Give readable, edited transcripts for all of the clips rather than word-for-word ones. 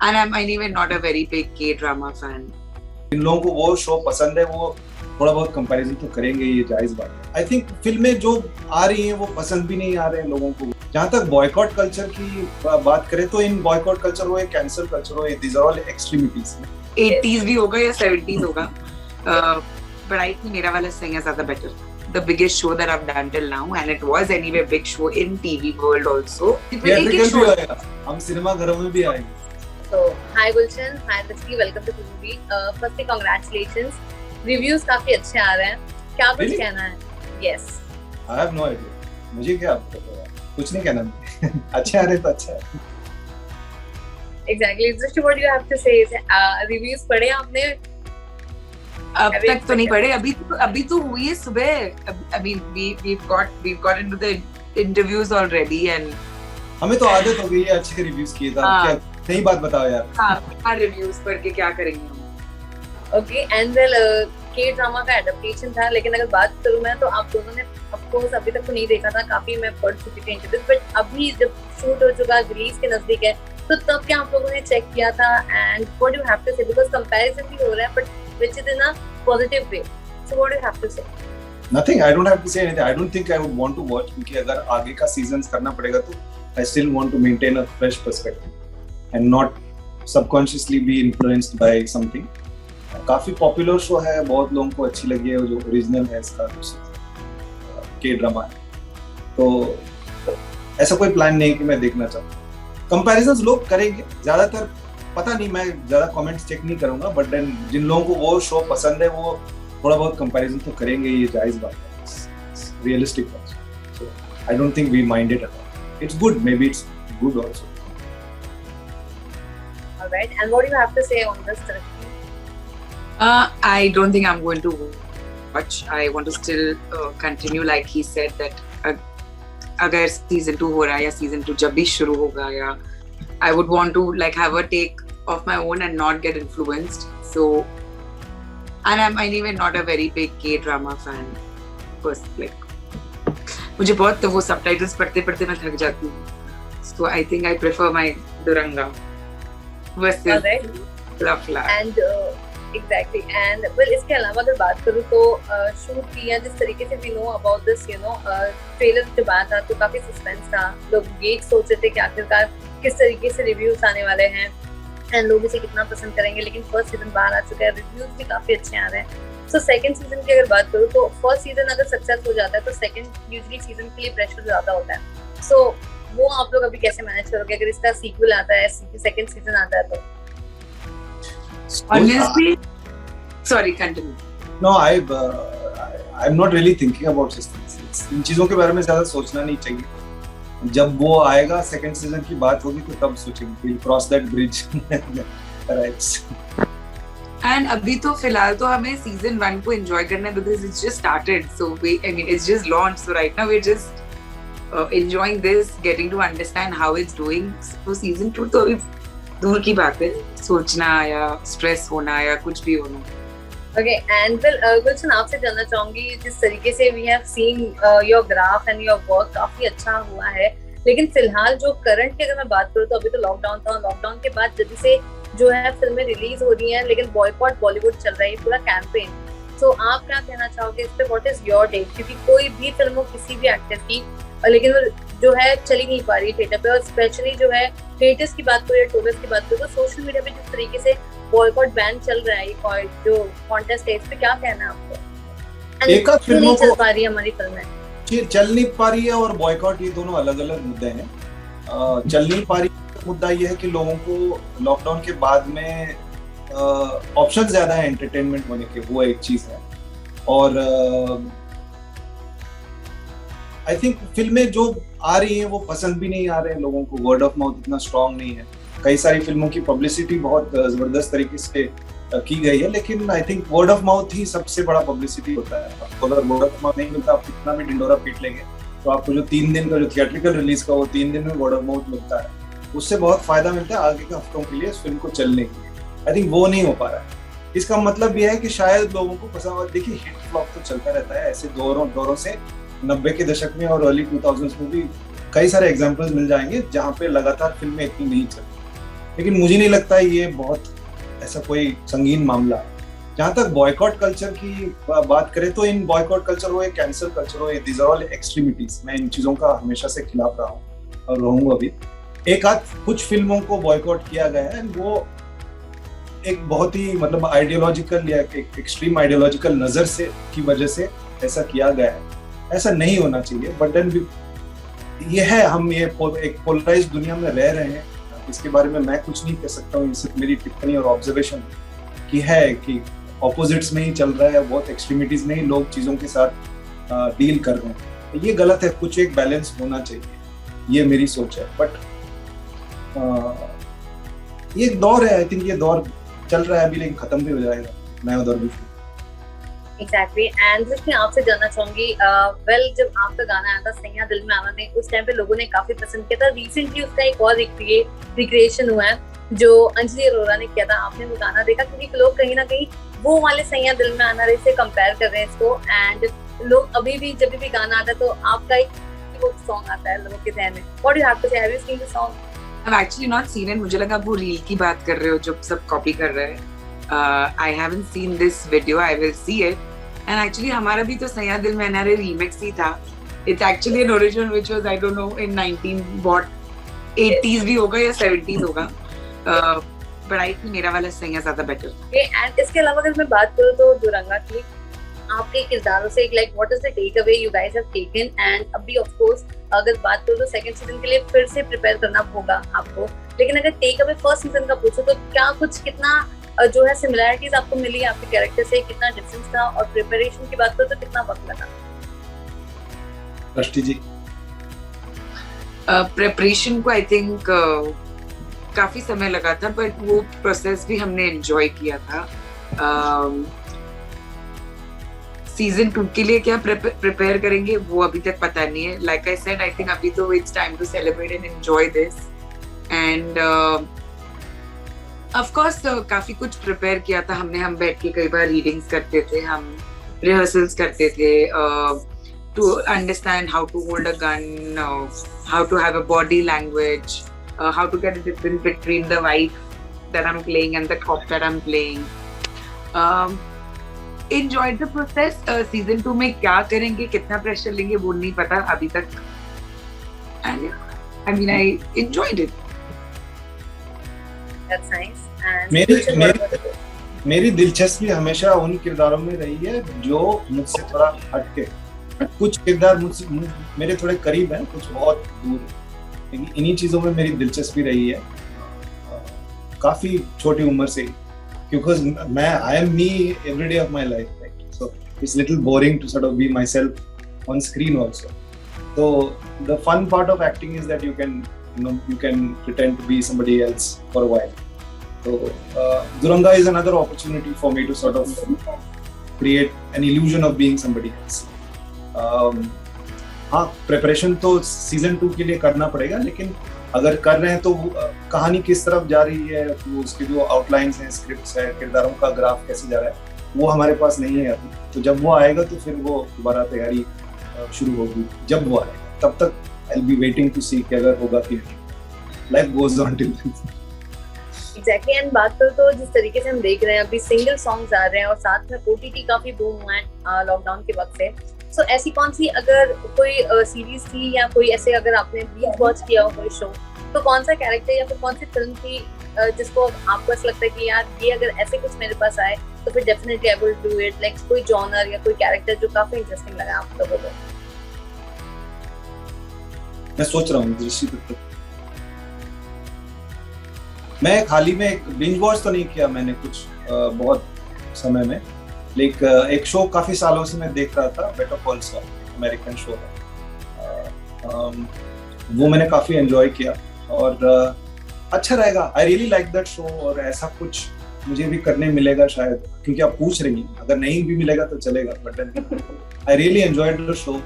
And I'm anyway not a very big K-drama fan. इन लोगों को वो शो पसंद है, वो थोड़ा बहुत कंपैरिजन तो करेंगे, ये जायज बात है। आई थिंक फिल्में जो आ रही हैं वो पसंद भी नहीं आ रहे हैं लोगों को। जहाँ तक बॉयकॉट कल्चर की बात करें तो इन बॉयकॉट कल्चर हो या कैंसल कल्चर हो, these are all extremities. 80s भी होगा या 70s होगा, but I think मेरा वाला सही है ज्यादा better. The biggest show that I've done till now, and it was anyway a big show in TV world also. Theatrical भी आएगा, हम सिनेमा घरों में भी आएंगे। So, hi Gulshan, hi Rishti, welcome to the movie. Firstly, congratulations. Reviews काफी अच्छे आ रहे हैं। क्या कुछ Really? कहना है? Yes. I have no idea. मुझे क्या पता, कुछ नहीं कहना मुझे। अच्छे आ रहे तो अच्छा है। Exactly. Just what you have to say is, reviews पढ़े आपने? अब तक तो नहीं पढ़े, अभी तो हुई है सुबह। I mean, we've got into the interviews already and हमें तो आदत हो गई है अच्छे रिव्यूज किए था। क्या सही बात बताओ यार। हाँ, रिव्यूज पढ़ के क्या करेंगे हम। Okay, and well, K-drama का adaptation था, लेकिन अगर बात करूँ मैं तो आप दोनों ने of course अभी तक तो नहीं देखा था, काफी मैं पढ़ चुकी थी इंटरव्यूज, बट अभी जब शूट हो चुका, रिलीज के नजदीक है, तो तब क्या आप लोगों ने चेक किया था and what do you have to say, because comparison भी हो रहा है but which is in a positive way, so what do you have to say? Nothing, I don't have to say anything. I don't think I would want to watch, क्योंकि अगर आगे का seasons करना पड़ेगा तो I still want to maintain a fresh perspective and not subconsciously be influenced by something. काफी popular show है, बहुत लोगों को अच्छी लगी है, जो ओरिजिनल है इसका के ड्रामा है, तो ऐसा कोई प्लान नहीं है कि मैं देखना चाहूँ। कंपैरिजन्स लोग करेंगे ज्यादातर, पता नहीं, मैं ज्यादा कमेंट्स चेक नहीं करूंगा, बट देन जिन लोगों को वो शो पसंद है वो थोड़ा बहुत कंपैरिजन तो करेंगे, ये जायज बात है, रियलिस्टिक बात है। So I don't think we mind it at all. It's good, maybe it's good also. Alright, and what do you have to say on this? I don't think I'm going to watch. I want to still continue, like he said, that अगर season 2 हो रहा है या season 2 जब भी शुरू होगा, या I would want to like have a take of my own and not get influenced. So, and I'm anyway not a very big K-drama fan. First, like मुझे बहुत तो वो subtitles पढ़ते पढ़ते मैं थक जाती हूँ. So I think I prefer my Duranga versus Love Live. And exactly, and well, इसके अलावा अगर बात करूँ तो शूट किया जिस तरीके से we know about this, you know, trailer जब आया था तो काफी सस्पेंस था, लोग ये सोच रहे थे कि आखिरकार किस तरीके से रिव्यूज आने वाले हैं एंड लोग इसे कितना पसंद करेंगे, लेकिन फर्स्ट सीजन बाहर आ चुका है, रिव्यूज भी काफी अच्छे आ रहे हैं। सो सेकंड सीजन की अगर बात करूँ तो फर्स्ट सीजन अगर सक्सेस हो जाता है तो सेकंड यूजुअली सीजन के लिए प्रेशर ज्यादा होता है, सो वो आप लोग अभी कैसे मैनेज करोगे अगर इसका सीक्वल आता है, सेकंड सीजन आता है तो? Honestly, sorry, continue. No, I'm not really thinking about these things. इन चीजों के बारे में ज्यादा सोचना नहीं चाहिए। जब वो आएगा, सेकंड सीजन की बात होगी तो तब सोचेंगे, we'll cross that bridge. Right. And अभी तो फिलहाल तो हमें season 1 को enjoy करना है because it's just started. So I mean, it's just launched. So right now we're just enjoying this, getting to understand how it's doing. So season 2 तो अभी दूर की बात है, सोचना या स्ट्रेस होना या कुछ भी होना। Okay, and well, Gulshan, आपसे जानना चाहूंगी, जिस तरीके से we have seen your graph and your work काफी अच्छा हुआ है, लेकिन फिलहाल जो करंट की अगर मैं बात करूँ तो अभी तो लॉकडाउन था, लॉकडाउन के बाद जब से जो है फिल्में रिलीज हो रही हैं, लेकिन बॉयकॉट बॉलीवुड चल रहा है, पूरा कैंपेन, तो आप क्या कहना चाहोगे इस पे? What is your take? क्योंकि कोई भी फिल्म हो किसी भी एक्टर की, लेकिन वो जो है चली नहीं पा रही थिएटर पे, और स्पेशली जो है थिएटर्स की बात करो या टूरिस्ट की बात करो तो सोशल मीडिया पे जिस तरीके से बॉयकॉट बैन चल रहा है, ये जो कॉन्टेस्ट है, इस पे क्या कहना है आपको? एक आध फिल्मों नहीं चल को पा रही है हमारी फिल्में, चल नहीं पा रही है, और बॉयकॉट, ये दोनों अलग अलग मुद्दे हैं। चल नहीं पा रही है मुद्दा ये है कि लोगों को लॉकडाउन के बाद में ऑप्शन ज्यादा है एंटरटेनमेंट होने के, वो एक चीज है। और आई थिंक फिल्में जो आ रही हैं वो पसंद भी नहीं आ रहे हैं लोगों को, वर्ड ऑफ माउथ इतना स्ट्रांग नहीं है। कई सारी फिल्मों की पब्लिसिटी बहुत जबरदस्त तरीके से की गई है, लेकिन I think word of mouth ही सबसे बड़ा पब्लिसिटी होता है। आपको अगर वर्ड ऑफ माउथ नहीं मिलता, आप कितना भी ढिंडोरा पीट लेंगे, तो आपको जो 3 दिन का जो थिएट्रिकल रिलीज का वो 3 दिन में वर्ड ऑफ माउथ मिलता है, उससे बहुत फायदा मिलता है आगे के हफ्तों के लिए इस फिल्म को चलने के लिए। आई थिंक वो नहीं हो पा रहा है। इसका मतलब यह है कि शायद लोगों को पसंद, देखिए हिट फ्लॉप तो चलता रहता है ऐसे दौरों से। 90 के दशक में और अर्ली 2000s में भी कई सारे एग्जांपल्स मिल जाएंगे जहां पे लगातार फिल्में इतनी नहीं चलती। लेकिन मुझे नहीं लगता ये बहुत ऐसा कोई संगीन मामला है। जहाँ तक बॉयकॉट कल्चर की बात करें तो इन बॉयकॉट कल्चर हो या कैंसल कल्चर हो, दीज आर ऑल एक्सट्रीमिटीज। मैं इन चीजों का हमेशा से खिलाफ रहा हूँ और रहूंगा भी। एक आध कुछ फिल्मों को बॉयकॉट किया गया है, वो एक बहुत ही मतलब आइडियोलॉजिकल या एक एक्सट्रीम आइडियोलॉजिकल नजर से की वजह से ऐसा किया गया है। ऐसा नहीं होना चाहिए, बट देन ये है, हम ये एक पोलराइज्ड दुनिया में रह रहे हैं। इसके बारे में मैं कुछ नहीं कह सकता हूँ, सिर्फ मेरी टिप्पणी और ऑब्जर्वेशन की है कि ऑपोजिट्स में ही चल रहा है, बहुत एक्सट्रीमिटीज में ही लोग चीजों के साथ डील कर रहे हैं। तो ये गलत है, कुछ एक बैलेंस होना चाहिए, ये मेरी सोच है। बट ये एक दौर है, आई थिंक ये दौर चल रहा है अभी, लेकिन खत्म भी हो जाएगा, नया दौर भी। Exactly. And मैं आपसे जानना चाहूंगी, जब आपका गाना आया था सैया दिल में आना ने, उस टाइम पे लोगों ने काफी पसंद किया था। रिसेंटली उसका एक और रिक्रिएशन हुआ है जो अंजलि अरोरा ने किया था, आपने वो गाना देखा? क्योंकि लोग कहीं ना कहीं वो वाले सैया दिल में आना रे से कंपेयर कर रहे हैं इसको, एंड लोग अभी भी जब भी गाना आता है तो आपका एक वो सॉन्ग आता है लोगों के ध्यान में। What do you have to say? Have you seen the song? I've actually not seen it. मुझे लगा वो रील की बात कर रहे हो जो सब कॉपी कर रहे हैं। I haven't seen this video. I will see it. And actually हमारा भी तो सैया दिल में आना रे रीमिक्स ही था। It's actually an original which was I don't know in 80s भी होगा या 70s होगा। But I think मेरा वाला सैया ज्यादा बेटर। And इसके अलावा अगर मैं बात करूँ तो दुरंगा की आपके किरदारों से like what is the takeaway you guys have taken? And अभी of course अगर बात करूँ तो सेकंड सीजन के लिए फिर से प्रिपेयर करना होगा आपको, लेकिन अगर टेक अवे फर्स्ट सीजन का पूछो तो क्या कुछ कितना जो है सिमिलैरिटीज आपको मिली आपके कैरेक्टर से, कितना डिफरेंस था? और प्रिपरेशन की बात करो तो कितना वक्त लगा? रष्टि जी। प्रिपरेशन को आई थिंक काफी समय लगा था, बट वो प्रोसेस भी हमने एंजॉय किया था। सीजन 2 के लिए क्या प्रिपेयर करेंगे वो अभी तक पता नहीं है। Like I said, I think अभी तो it's time to celebrate and enjoy this. And of course काफी कुछ प्रिपेयर किया था हमने। हम बैठ के कई बार रीडिंग्स करते थे, हम रिहर्सल्स करते थे to understand how to hold a gun, how to have a body language, how to get a difference between the wife that I am playing and the cop that I am playing. Enjoyed the process. Season 2 में क्या करेंगे, कितना pressure लेंगे वो नहीं पता अभी तक। And yeah, I mean I enjoyed it. That's nice. And मेरी दिलचस्पी हमेशा उन किरदारों में रही है जो मुझसे थोड़ा हटके। कुछ किरदार मुझसे मेरे थोड़े करीब हैं, कुछ बहुत दूर है, लेकिन इन्हीं चीजों में मेरी दिलचस्पी रही है काफी छोटी उम्र से, because I am me every day of my life, right? So it's a little boring to sort of be myself on screen also. So the fun part of acting is that you can pretend to be somebody else for a while. So Duranga is another opportunity for me to sort of create an illusion of being somebody else. हाँ, preparation तो season 2 के लिए करना पड़ेगा, लेकिन अगर कर रहे हैं तो कहानी किस तरफ जा रही है, तो उसके जो आउटलाइंस हैं, स्क्रिप्ट्स है, किरदारों का ग्राफ कैसे जा रहा है, वो हमारे पास नहीं है अभी। तो जब वो आएगा तो फिर वो दोबारा तैयारी शुरू होगी। जब वो आएगा तब तक I will be waiting to see कि अगर होगा कि नहीं। Life goes on till exactly. And बात करो तो जिस तरीके से हम देख रहे हैं अभी सिंगल सॉन्ग्स आ रहे हैं और साथ में ओटीटी काफी बूम हुआ है लॉकडाउन के वक्त से। सो ऐसी कौन सी अगर कोई सीरीज थी या कोई ऐसे अगर आपने बीच वॉच किया हो कोई शो, तो कौन सा कैरेक्टर या फिर कौन सी फिल्म थी जिसको आपको ऐसा लगता है कि यार ये अगर ऐसे कुछ मेरे पास आए तो फिर definitely I will do it? Like कोई जॉनर या कोई कैरेक्टर जो काफी इंटरेस्टिंग लगा आप लोगों को? मैं सोच रहा हूँ दृष्टि पर। मैं हाल ही में बिंज वॉच तो नहीं किया मैंने कुछ बहुत समय में, लेकिन एक शो काफी सालों से मैं देख रहा था, Better Call Saul, American show है। वो मैंने काफी एंजॉय किया और अच्छा रहेगा। I really like that show, और ऐसा कुछ मुझे भी करने मिलेगा शायद, क्योंकि आप पूछ रही हैं। अगर नहीं भी मिलेगा तो चलेगा, but I really enjoyed the show.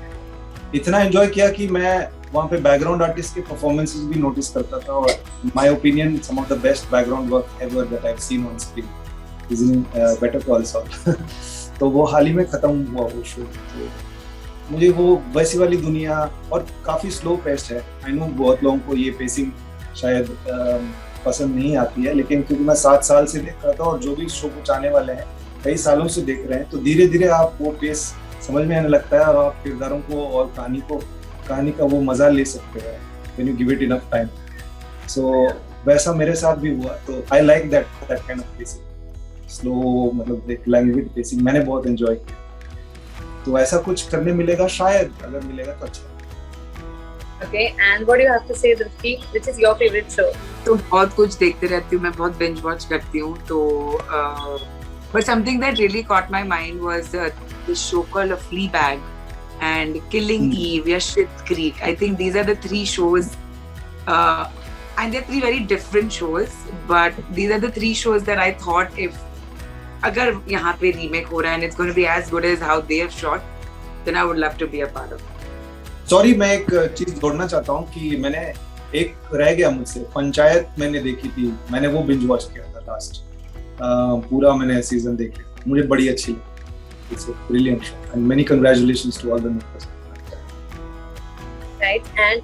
इतना एंजॉय किया कि मैं वहाँ पे बैकग्राउंड आर्टिस्ट के परफॉर्मेंसेस भी नोटिस करता था, और my opinion some of the best background work ever that I have seen on screen is in Better Call Saul. तो वो हाल ही में खत्म हुआ वो शो। तो मुझे वो वैसी वाली दुनिया, और काफी स्लो पेस्ड है। आई नो बहुत लोगों को ये पेसिंग शायद पसंद नहीं आती है, लेकिन क्योंकि मैं 7 साल से देख रहा था और जो भी शो कुछ आने वाले हैं कई सालों से देख रहे हैं, तो धीरे धीरे आप वो पेस समझ में आने लगता है और आप किरदारों को और कहानी का वो मजा ले सकते हैं when you give it enough time. So वैसा मेरे साथ भी हुआ, तो I like that kind of pacing, slow मतलब एक लैंग्वेज पेसिंग मैंने बहुत एंजॉय किया। तो ऐसा कुछ करने मिलेगा शायद, अगर मिलेगा तो अच्छा। Okay, and what do you have to say, Drishti? Which is your favorite show? तो बहुत कुछ देखते रहती हूँ मैं, बहुत बिंज वॉच करती हूँ, तो but something that really caught my mind was this show called Fleabag and Killing Eve या Schitt's Creek. I think these are the 3 shows and they're 3 very different shows, but these are the 3 shows that I thought if अगर यहाँ पे remake हो रहा है and it's going to be as good as how they have shot, then I would love to be a part of it. Sorry, मैं एक चीज जोड़ना चाहता हूँ कि मैंने एक रह गया मुझसे, पंचायत मैंने देखी थी, मैंने वो बिंज वॉच किया था लास्ट, पूरा मैंने सीजन देखा, मुझे बड़ी अच्छी लगी। It's a brilliant show and many congratulations to all the makers. Right, and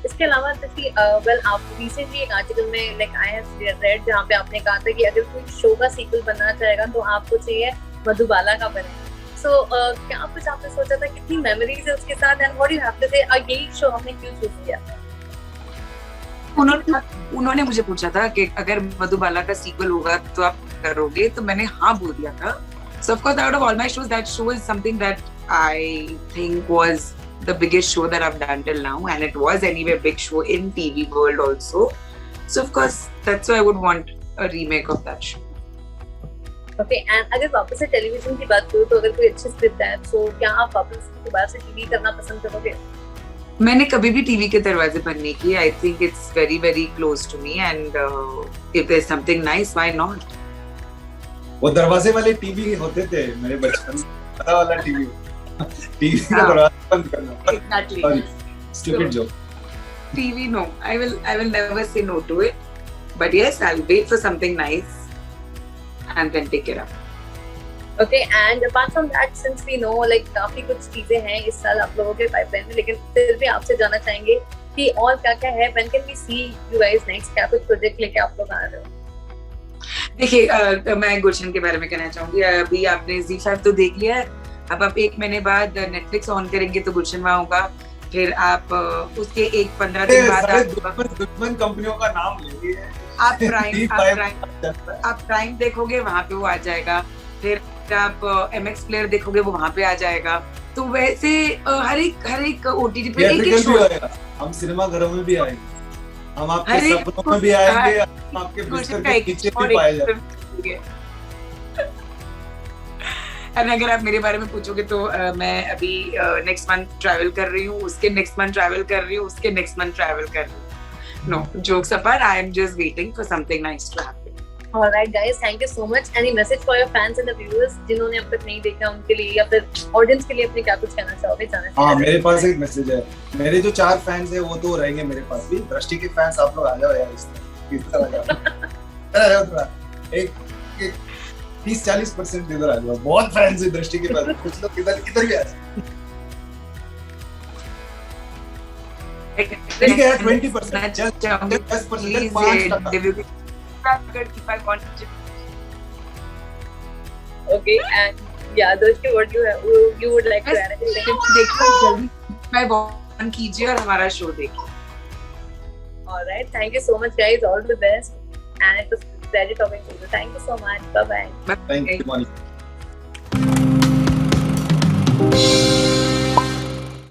इसके अलावा जैसे वेल आप रिसेंटली एक आर्टिकल में लाइक आई हैव रेड जहाँ पे आपने कहा था कि अगर कोई शो का सीक्वल बनना चाहेगा तो आपको चाहिए मधुबाला का बने। So, क्या कुछ आपने सोचा था, कितनी मेमोरीज है उसके साथ, and what do you have to say यही शो आपने क्यों चूज किया? उन्होंने मुझे पूछा था कि अगर मधुबाला का सीक्वल होगा तो आप करोगे, तो मैंने हाँ बोल दिया था। So of course out of all my shows that show is something that I think was the biggest show that I've done till now, and it was anyway a big show in TV world also. So of course that's why I would want a remake of that show. Okay, and अगर वापस से television की बात करूँ तो अगर कोई अच्छी स्क्रिप्ट है तो क्या आप वापस दोबारा से टीवी करना पसंद करोगे? मैंने कभी भी टीवी के दरवाजे बंद नहीं किए। I think it's very very close to me, and if there's something nice, why not? वो दरवाजे वाले टीवी होते थे मेरे बचपन में, पता वाला टीवी का दरवाजा बंद करना। Exactly. Sorry, stupid joke. TV, no. I will never say no to it. But yes, I'll wait for something nice and then take it up. Okay, and apart from that, since we know like काफी कुछ चीजें हैं इस साल आप लोगों के pipeline में, लेकिन फिर भी आपसे जानना चाहेंगे कि और क्या-क्या है, when can we see you guys next, क्या कुछ प्रोजेक्ट लेके आप लोग आ रहे हो? देखिए, मैं गुलशन के बारे में कहना चाहूंगी। अभी आपने ZEE5 तो देख लिया है, अब आप 1 महीने बाद नेटफ्लिक्स ऑन करेंगे तो गुलशन वहाँ होगा, फिर आप उसके 15 दिन बाद दुश्मन कंपनियों का नाम ले लिए, आप प्राइम देखोगे, वहाँ पे वो आ जाएगा, फिर आप MX प्लेयर देखोगे, वो वहाँ पे आ जाएगा। तो वैसे हर एक OTT पे एक शो आएगा, हम सिनेमा घरों में भी आएंगे, हम आपके सपनों में भी आएंगे, हम आपके बिस्तर के पीछे भी पाए जाएंगे। और अगर आप मेरे बारे में पूछोगे तो मैं अभी नेक्स्ट मंथ ट्रैवल कर रही हूँ, उसके नेक्स्ट मंथ ट्रैवल कर रही हूँ, उसके नेक्स्ट मंथ ट्रैवल कर रही हूँ। No, jokes apart, I am just waiting for something nice to happen. All right, guys, thank you so much. Any message for your fans and the viewers जिन्होंने अब तक नहीं देखा उनके लिए, या फिर ऑडियंस के लिए अपने क्या कुछ कहना चाहोगे? हाँ, मेरे पास एक मैसेज है। मेरे जो 4 फैंस हैं वो तो रहेंगे मेरे पास भी। दृष्टि के फैंस आप लोग आ जाओ यार, इस तरह एक 30-40% इधर आ जाओ, बहुत फैंस है दृष्टि के पास, कुछ लोग इधर भी आ जाओ। ठीक है, 20% just 10% 5%। Okay, and yeah, Drishti, what you would like to add? देखो जल्दी मैं ऑन कीजिए और हमारा शो देखिए। All right, thank you so much, guys. All the best, and it was a pleasure talking to you. Thank you so much. Bye bye. Thank you, Monica.